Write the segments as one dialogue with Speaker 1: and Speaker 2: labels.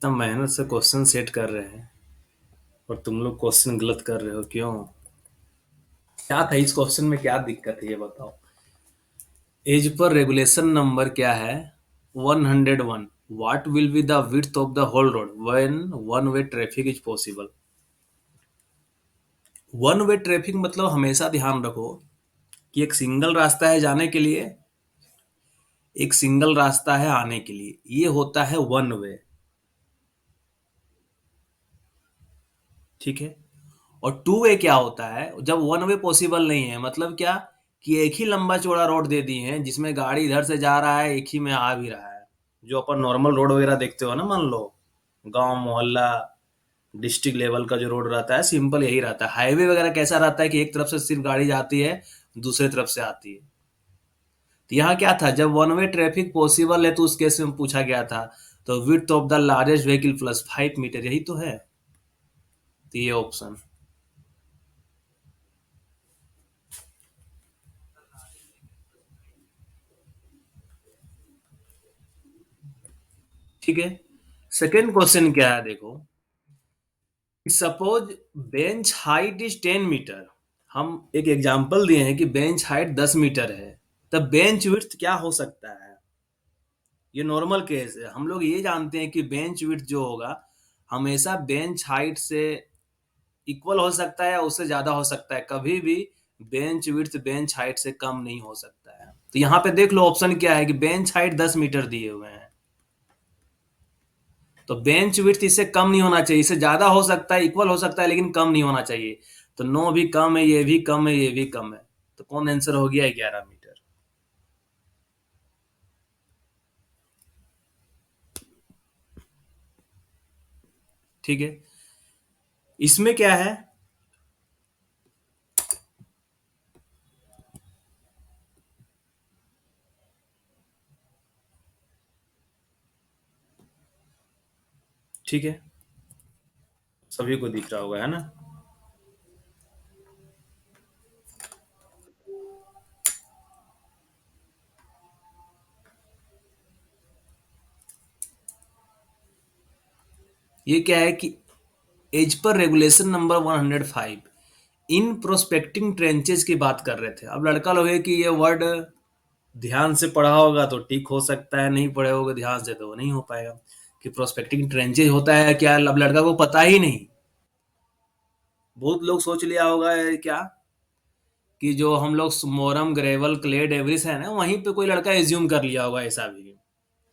Speaker 1: इतना मेहनत से क्वेश्चन सेट कर रहे हैं और तुम लोग क्वेश्चन गलत कर रहे हो, क्यों? क्या था इस क्वेश्चन में, क्या दिक्कत है ये बताओ। एज पर रेगुलेशन नंबर क्या है? 101। What will be the width of the whole road when one way traffic is possible? One way traffic मतलब हमेशा ध्यान रखो कि एक सिंगल रास्ता है जाने के लिए, एक सिंगल रास्ता है आने के लिए, ये होता है वन वे। ठीक है। और टू वे क्या होता है? जब वन वे पॉसिबल नहीं है, मतलब क्या कि एक ही लंबा चौड़ा रोड दे दी है जिसमें गाड़ी इधर से जा रहा है, एक ही में आ भी रहा है। जो अपन नॉर्मल रोड वगैरह देखते हो ना, मान लो गांव मोहल्ला डिस्ट्रिक्ट लेवल का जो रोड रहता है, सिंपल यही रहता है। हाईवे वगैरह कैसा रहता है कि एक तरफ से सिर्फ गाड़ी जाती है, दूसरे तरफ से आती है। तो यहाँ क्या था, जब वन वे ट्रैफिक पॉसिबल है तो उस केस में पूछा गया था, तो width of the largest vehicle plus 5 metre, यही तो है। तो ये ऑप्शन ठीक है। सेकेंड क्वेश्चन क्या है, देखो। Suppose bench height is 10 metre. हम एक एग्जांपल दिए हैं कि बेंच हाइट 10 मीटर है, तब बेंच विड्थ क्या हो सकता है? ये नॉर्मल केस है। हम लोग ये जानते हैं कि बेंच विड्थ जो होगा हमेशा बेंच हाइट से इक्वल हो सकता है या उससे ज्यादा हो सकता है, कभी भी बेंच विड्थ बेंच हाइट से कम नहीं हो सकता है। तो यहाँ पे देख लो ऑप्शन क्या है कि बेंच हाइट 10 मीटर दिए हुए हैं, तो बेंच विड्थ इससे कम नहीं होना चाहिए, इससे ज्यादा हो सकता है, इक्वल हो सकता है, लेकिन कम नहीं होना चाहिए। तो नो भी कम है, ये भी कम है, ये भी कम है। तो कौन आंसर हो गया? 11 मीटर। ठीक है। इसमें क्या है? ठीक है, सभी को दिख रहा होगा, है ना? ये क्या है कि एज पर रेगुलेशन नंबर 105 इन प्रोस्पेक्टिंग ट्रेंचेज की बात कर रहे थे। अब लड़का लोग है कि ये वर्ड ध्यान से पढ़ा होगा तो ठीक हो सकता है, नहीं पढ़े होगा ध्यान से तो वो नहीं हो पाएगा। कि प्रोस्पेक्टिंग ट्रेंचेज होता है क्या, अब लड़का को पता ही नहीं। बहुत लोग सोच लिया होगा क्या कि जो हम लोग मोरम ग्रेवल क्ले डेविस है ना, वहीं पे कोई लड़का एज्यूम कर लिया होगा ऐसा भी।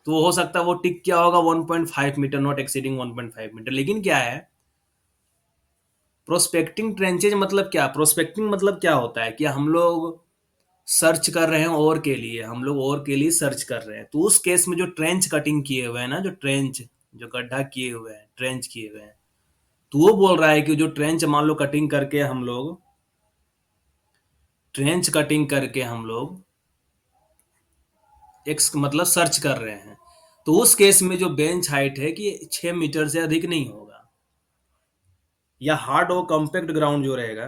Speaker 1: तो वो हो सकता है वो टिक क्या होगा, 1.5 मीटर, नॉट एक्सीडिंग 1.5 मीटर। लेकिन क्या है प्रोस्पेक्टिंग ट्रेंचेज मतलब क्या? प्रोस्पेक्टिंग मतलब क्या होता है कि हम लोग सर्च कर रहे हैं और के लिए, हम लोग और के लिए सर्च कर रहे हैं। तो उस केस में जो ट्रेंच कटिंग किए हुए हैं ना, जो ट्रेंच, जो गड्ढा किए हुए हैं, ट्रेंच किए हुए हैं, तो वो बोल रहा है कि जो ट्रेंच मान लो कटिंग करके हम लोग, ट्रेंच कटिंग करके हम लोग एक मतलब सर्च कर रहे हैं, तो उस केस में जो बेंच हाइट है कि 6 मीटर से अधिक नहीं होगा। या हार्ड और कॉम्पैक्ट ग्राउंड जो रहेगा।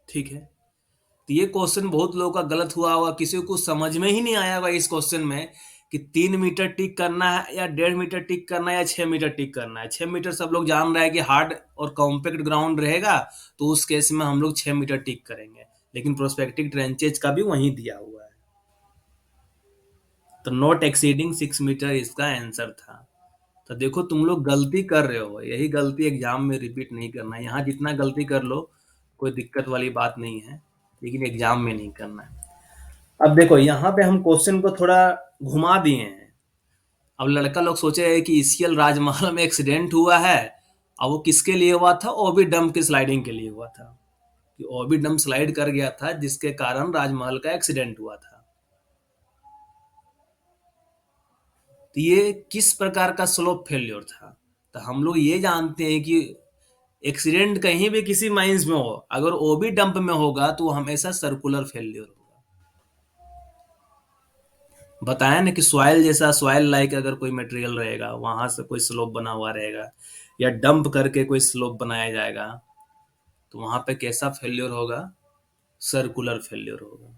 Speaker 1: ठीक है। तो ये क्वेश्चन बहुत लोगों का गलत हुआ होगा, किसी को समझ में ही नहीं आया होगा इस क्वेश्चन में कि 3 मीटर टिक करना है या 1.5 मीटर टिक करना है या 6 मीटर टिक करना है। 6 मीटर सब लोग जान रहा है कि हार्ड और कॉम्पैक्ट ग्राउंड रहेगा, तो उस केस में हम लोग 6 मीटर टिक करेंगे। लेकिन प्रोस्पेक्टिव ट्रेंचेज का भी वहीं दिया हुआ है। तो नॉट एक्सीडिंग 6 मीटर इसका आंसर था। तो देखो तुम लोग गलती कर रहे हो, यही गलती एग्जाम में रिपीट नहीं करना है। यहाँ जितना गलती कर लो कोई दिक्कत वाली बात नहीं है, लेकिन एग्जाम में नहीं करना है। अब देखो यहाँ पे हम क्वेश्चन को थोड़ा घुमा दिए हैं। अब लड़का लोग सोचे कि ईसीएल राजमहल में एक्सीडेंट हुआ है, अब वो किसके लिए हुआ था? ओबी डंप की स्लाइडिंग के लिए हुआ था। कि ओबी डंप स्लाइड कर गया था जिसके कारण राजमहल का एक्सीडेंट हुआ था। तो ये किस प्रकार का स्लोप फेल्योर था? तो हम लोग ये जानते हैं कि एक्सीडेंट कहीं भी किसी माइंस में हो, अगर ओबी डंप में होगा तो वो हमेशा सर्कुलर फेल्योर होगा। बताया ना कि सॉइल जैसा, सॉइल लाइक अगर कोई मटेरियल रहेगा वहां से कोई स्लोप बना हुआ रहेगा, या डंप करके कोई स्लोप बनाया जाएगा, तो वहां पे कैसा फेल्योर होगा? सर्कुलर फेल्योर होगा।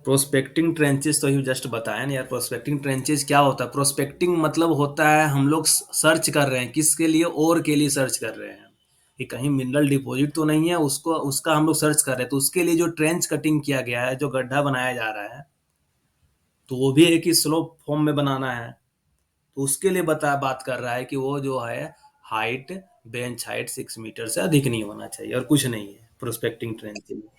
Speaker 1: प्रोस्पेक्टिंग ट्रेंचेस तो ही जस्ट बताया ना यार, प्रोस्पेक्टिंग ट्रेंचेस क्या होता है? प्रोस्पेक्टिंग मतलब होता है हम लोग सर्च कर रहे हैं, किसके लिए? और के लिए सर्च कर रहे हैं कि कहीं मिनरल डिपॉजिट तो नहीं है, उसको उसका हम लोग सर्च कर रहे हैं। तो उसके लिए जो ट्रेंच कटिंग किया गया है, जो गड्ढा बनाया जा रहा है, तो वो भी एक ही स्लोप फॉर्म में बनाना है। तो उसके लिए बता बात कर रहा है कि वो जो है हाइट, बेंच हाइट 6 मीटर से अधिक नहीं होना चाहिए, और कुछ नहीं है प्रोस्पेक्टिंग ट्रेंच के लिए।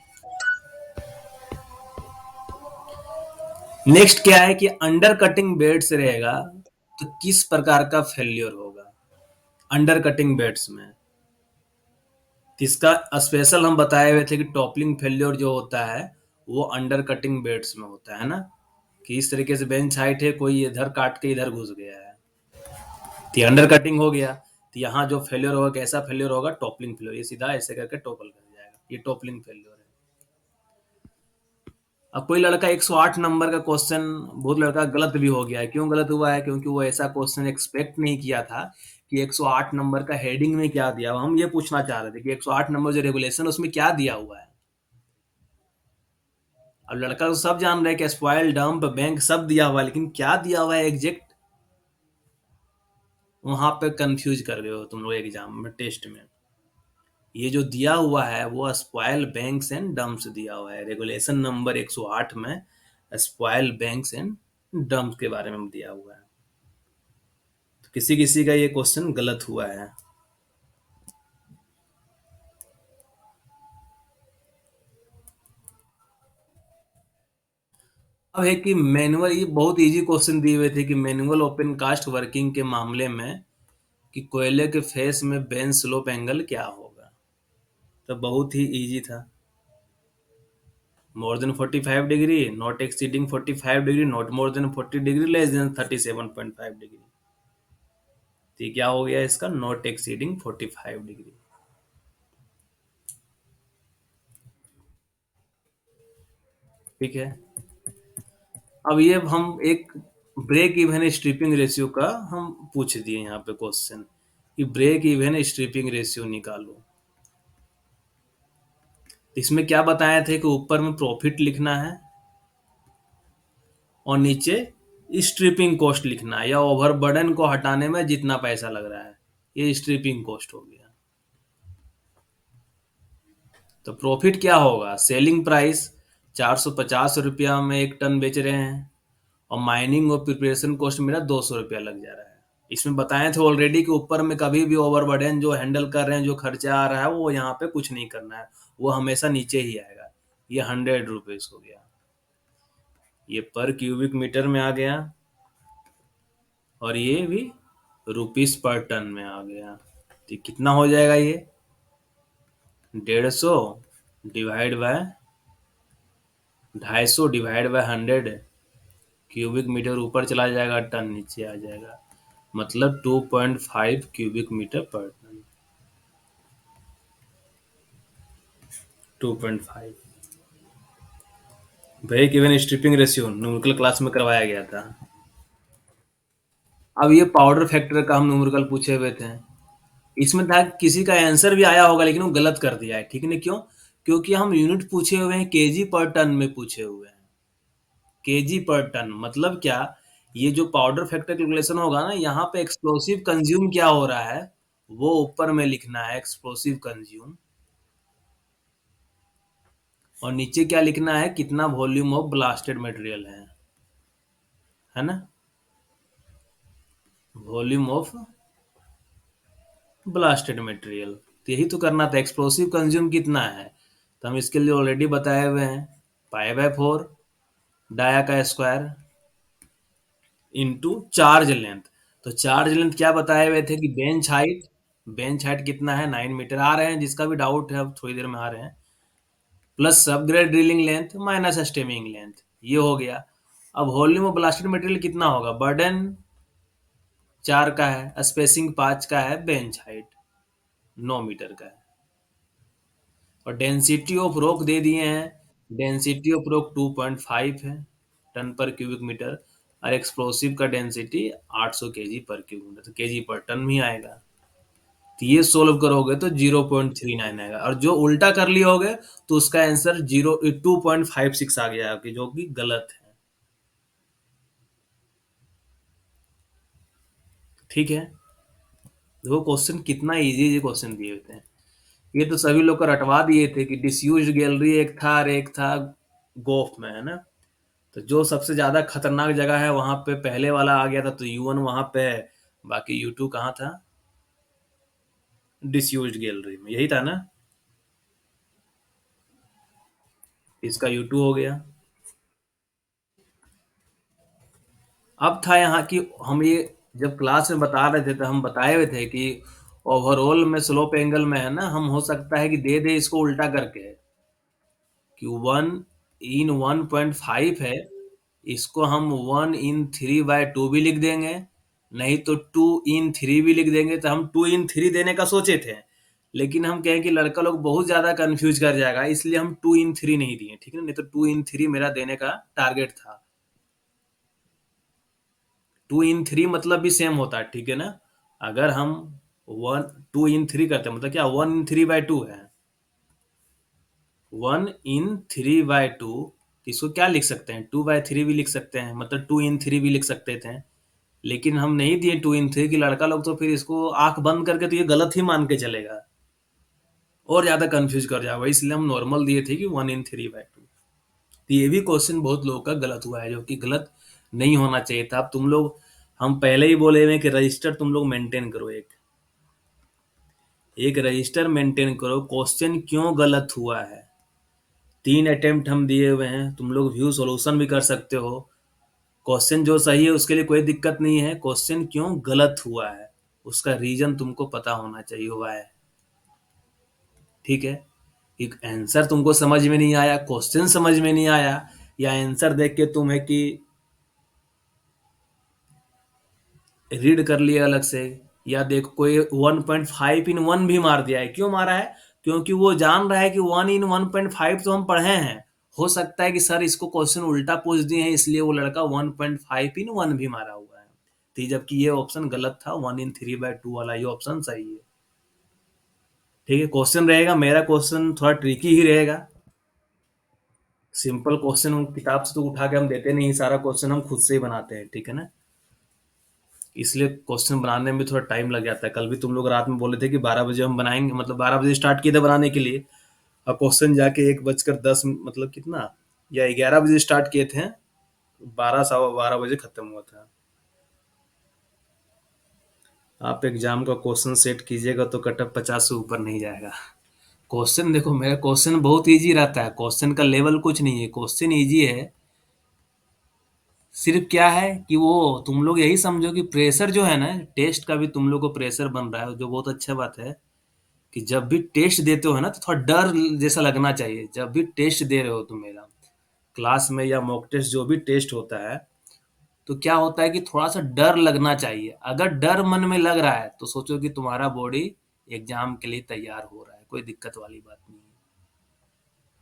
Speaker 1: नेक्स्ट क्या है कि अंडर कटिंग बेड से रहेगा तो किस प्रकार का फेल्योर होगा अंडर कटिंग बेड्स में? इसका स्पेशल हम बताए हुए थे कि टॉपलिंग फेल्योर जो होता है वो अंडर कटिंग बेड्स में होता है ना, कि इस तरीके से बेंच हाइट है, कोई इधर काट के इधर घुस गया है, तो ये अंडर कटिंग हो गया। तो यहाँ जो फेल्योर होगा, कैसा फेल्योर होगा? Toppling failure. ये सीधा ऐसे करके टॉपल कर जाएगा, ये टॉपलिंग फेल्योर है। अब कोई लड़का 108 नंबर का क्वेश्चन, बहुत लड़का गलत भी हो गया है। क्यों गलत हुआ है? क्योंकि वो ऐसा क्वेश्चन एक्सपेक्ट नहीं किया था कि 108 नंबर का हेडिंग में क्या दिया हुआ। हम ये पूछना चाह रहे थे कि 108 नंबर जो रेगुलेशन उसमें क्या दिया हुआ है। अब लड़का तो सब जान रहे हैं कि स्पॉइल, डंप, बैंक सब दिया हुआ है, लेकिन क्या दिया हुआ है एग्जैक्ट, वहां पे कंफ्यूज कर गए हो तुम लोग एग्जाम में, टेस्ट में। ये जो दिया हुआ है वो स्पॉइल, बैंक्स एंड डंप्स दिया हुआ है रेगुलेशन नंबर 108 में। स्पॉइल, बैंक्स एंड डंप्स के बारे में दिया हुआ है। तो किसी किसी का ये क्वेश्चन गलत हुआ है। अब है कि मैनुअल, ये बहुत इजी क्वेश्चन दिए हुए थे कि मैनुअल ओपन कास्ट वर्किंग के मामले में कि कोयले के फेस में बेंच स्लोप एंगल क्या होगा? तो बहुत ही इजी था। More than 45 degree, not exceeding 45 degree, not more than 40 degree, less than 37.5 degree. तो ये क्या हो गया इसका? Not exceeding 45 degree. ठीक है। अब ये हम एक ब्रेक इवन स्ट्रिपिंग रेशियो का हम पूछ दिए यहाँ पे क्वेश्चन कि ब्रेक इवन स्ट्रिपिंग रेशियो निकालो। इसमें क्या बताए थे कि ऊपर में प्रॉफिट लिखना है और नीचे स्ट्रिपिंग कॉस्ट लिखना है, या ओवरबर्डन को हटाने में जितना पैसा लग रहा है, ये स्ट्रिपिंग कॉस्ट हो गया। तो प्रॉफिट क्या होगा? सेलिंग प्राइस 450 रुपया में 1 टन बेच रहे हैं, और माइनिंग और प्रिपरेशन कॉस्ट मेरा 200 रुपया लग जा रहा है। इसमें बताए थे ऑलरेडी कि ऊपर में कभी भी ओवरबर्डन जो हैंडल कर रहे हैं, जो खर्चा आ रहा है, वो यहाँ पे कुछ नहीं करना है, वो हमेशा नीचे ही आएगा। ये 100 रुपीज हो गया, ये पर क्यूबिक मीटर में आ गया, और ये भी रुपीस पर टन में आ गया। तो कितना हो जाएगा ये? 150 divide by 250 divide by 100। Cubic metre ऊपर चला जाएगा, टन नीचे आ जाएगा, मतलब 2.5 क्यूबिक मीटर पर tonne. 2.5 break even stripping ratio numerical class में करवाया गया था। अब ये पाउडर फैक्टर का हम न्यूमेरिकल पूछे हुए थे। इसमें था किसी का आंसर भी आया होगा, लेकिन वो गलत कर दिया है। ठीक है, क्यों? क्योंकि हम यूनिट पूछे हुए हैं, केजी पर टन में पूछे हुए हैं। केजी पर टन मतलब क्या? ये जो पाउडर फैक्टर कैलकुलेशन होगा ना, यहाँ पे एक्सप्लोसिव कंज्यूम क्या हो रहा है वो ऊपर में लिखना है, एक्सप्लोसिव कंज्यूम। और नीचे क्या लिखना है? कितना वॉल्यूम ऑफ ब्लास्टेड मटेरियल है ना, वॉल्यूम ऑफ ब्लास्टेड मटेरियल। तो यही तो करना था, एक्सप्लोसिव कंज्यूम कितना है। तो हम इसके लिए ऑलरेडी बताए हुए हैं, पाई/4 डाया का स्क्वायर इंटू चार्ज लेंथ। तो चार्ज लेंथ क्या बताए हुए थे कि बेंच हाइट, बेंच हाइट कितना है? 9 मीटर आ रहे हैं, जिसका भी डाउट है अब थोड़ी देर में आ रहे हैं, प्लस सब grade drilling length minus stemming length, ये हो गया। अब वॉल्यूम ऑफ ब्लास्टेड मटेरियल कितना होगा? बर्डन 4 का है, स्पेसिंग 5 का है, बेंच हाइट 9 मीटर का है, और डेंसिटी ऑफ रॉक दे दिए हैं। डेंसिटी ऑफ रॉक 2.5 है टन पर क्यूबिक मीटर, और एक्सप्लोसिव का डेंसिटी 800 केजी पर क्यूबिक मीटर, तो केजी पर टन भी आएगा। तो ये सोल्व करोगे तो 0.39 आएगा, और जो उल्टा कर लिए होगे तो उसका आंसर 2.56 आ गया, कि जो कि गलत है। ठीक है, देखो क्वेश्चन कितना इजी इजी क्वेश्चन दिए होते हैं। ये तो सभी लोग को रटवा दिए थे कि डिसयूज्ड गैलरी एक था, और एक था गोफ में, है ना। तो जो सबसे ज्यादा खतरनाक जगह है वहां पे पहले वाला आ गया था, तो U1 वहां पे है, बाकी U2 कहाँ था? डिसयूज्ड गैलरी में, यही था ना। इसका U2 हो गया। अब था यहाँ की, हम ये जब क्लास में बता रहे थे तो हम बताए हुए थे कि ओवरऑल में स्लोप एंगल में, है ना, हम हो सकता है कि दे दे इसको उल्टा करके, कि 1/1.5 है, इसको हम 1/3/2 भी लिख देंगे, नहीं तो 2/3 भी लिख देंगे। तो हम 2/3 देने का सोचे थे, लेकिन हम कहें कि लड़का लोग बहुत ज्यादा कंफ्यूज कर जाएगा, इसलिए हम 2/3 नहीं दिए, ठीक है ना, नहीं तो 2/3 मेरा देने का टारगेट था। 2/3 मतलब भी सेम होता है, ठीक है ना। अगर हम 2/3 करते हैं मतलब क्या, 1/3/2 है। 1/3/2, इसको क्या लिख सकते हैं, 2/3 भी लिख सकते हैं, मतलब 2/3 भी लिख सकते थे। लेकिन हम नहीं दिए 2/3, की लड़का लोग तो फिर इसको आंख बंद करके तो ये गलत ही मान के चलेगा, और ज्यादा कंफ्यूज कर जाएगा, इसलिए हम नॉर्मल दिए थे कि 1/3/2। तो ये भी क्वेश्चन बहुत लोगों का गलत हुआ है, जो कि गलत नहीं होना चाहिए था। अब तुम लोग, हम पहले ही बोले हुए हैं कि रजिस्टर तुम लोग मेंटेन करो, एक एक रजिस्टर मेंटेन करो। क्वेश्चन क्यों गलत हुआ है, 3 अटेम्प्ट हम दिए हुए हैं, तुम लोग व्यू सॉल्यूशन भी कर सकते हो। क्वेश्चन जो सही है उसके लिए कोई दिक्कत नहीं है, क्वेश्चन क्यों गलत हुआ है उसका रीजन तुमको पता होना चाहिए, हुआ है। ठीक है, एक आंसर तुमको समझ में नहीं आया, क्वेश्चन समझ में नहीं आया, या आंसर देख के तुम है कि रीड कर लिया अलग से, या देखो कोई 1.5/1 भी मार दिया है, क्यों मारा है? क्योंकि वो जान रहा है कि 1/1.5 तो हम पढ़े हैं। हो सकता है कि सर इसको क्वेश्चन उल्टा पूछ दिए हैं, इसलिए वो लड़का 1.5/1 भी मारा हुआ है। तो जबकि ये ऑप्शन गलत था, 1/3/2 वाला ये ऑप्शन सही है। ठीक है, क्वेश्चन रहेगा, मेरा क्वेश्चन थोड़ा ट्रिकी ही रहेगा। सिंपल क्वेश्चन किताब से तो उठा के हम देते नहीं, सारा क्वेश्चन हम खुद से ही बनाते हैं, ठीक है ना। इसलिए क्वेश्चन बनाने में थोड़ा टाइम लग जाता है। कल भी तुम लोग रात में बोले थे कि 12 बजे हम बनाएंगे, मतलब 12 बजे स्टार्ट किए थे बनाने के लिए, और क्वेश्चन जाके 1:10, मतलब कितना, या 11 बजे स्टार्ट किए थे, 12 सवा 12 बजे खत्म हुआ था। आप एग्जाम का क्वेश्चन सेट कीजिएगा तो कटअप 50 से ऊपर नहीं जाएगा। क्वेश्चन देखो, मेरा क्वेश्चन बहुत इजी रहता है, क्वेश्चन का लेवल कुछ नहीं है, क्वेश्चन इजी है। सिर्फ क्या है कि वो तुम लोग यही समझो कि प्रेशर जो है ना, टेस्ट का भी तुम लोग को प्रेशर बन रहा है, जो बहुत अच्छा बात है। कि जब भी टेस्ट देते हो ना तो थोड़ा डर जैसा लगना चाहिए, जब भी टेस्ट दे रहे हो तुम मेरा, क्लास में या मॉक टेस्ट जो भी टेस्ट होता है, तो क्या होता है कि थोड़ा सा डर लगना चाहिए। अगर डर मन में लग रहा है तो सोचो कि तुम्हारा बॉडी एग्जाम के लिए तैयार हो रहा है, कोई दिक्कत वाली बात नहीं है।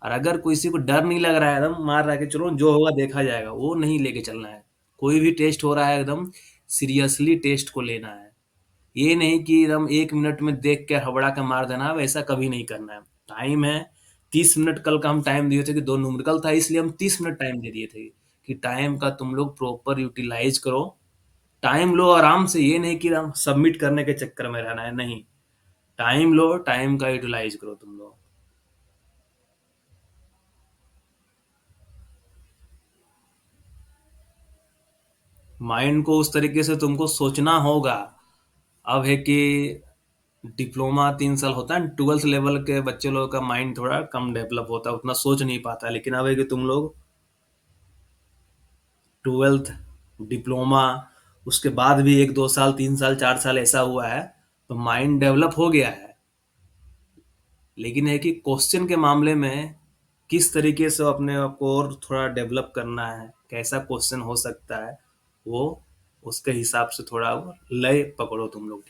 Speaker 1: और अगर किसी को डर नहीं लग रहा है, एकदम मार रहा है कि चलो जो होगा देखा जाएगा, वो नहीं लेके चलना है। कोई भी टेस्ट हो रहा है एकदम सीरियसली टेस्ट को लेना है। ये नहीं कि एकदम 1 मिनट में देख के हबड़ा के मार देना है, वैसा कभी नहीं करना है। टाइम है 30 मिनट, कल का हम टाइम दिए थे कि 2 न्यूमेरिकल था, इसलिए हम 30 मिनट टाइम दे दिए थे, कि टाइम का तुम लोग प्रॉपर यूटिलाइज करो। टाइम लो आराम से, ये नहीं कि हम सबमिट करने के चक्कर में रहना है, नहीं। टाइम लो, टाइम का यूटिलाइज करो तुम लोग। माइंड को उस तरीके से तुमको सोचना होगा। अब है कि डिप्लोमा 3 साल होता है, 12th लेवल के बच्चे लोगों का माइंड थोड़ा कम डेवलप होता है, उतना सोच नहीं पाता है। लेकिन अब है कि तुम लोग 12th, डिप्लोमा, उसके बाद भी 1 2 साल 3 साल 4 साल ऐसा हुआ है, तो माइंड डेवलप हो गया है। लेकिन है कि क्वेश्चन के मामले में किस तरीके से अपने आप को और थोड़ा डेवलप करना है, कैसा क्वेश्चन हो सकता है, वो उसके हिसाब से थोड़ा लय पकड़ो तुम लोग, ठीक है।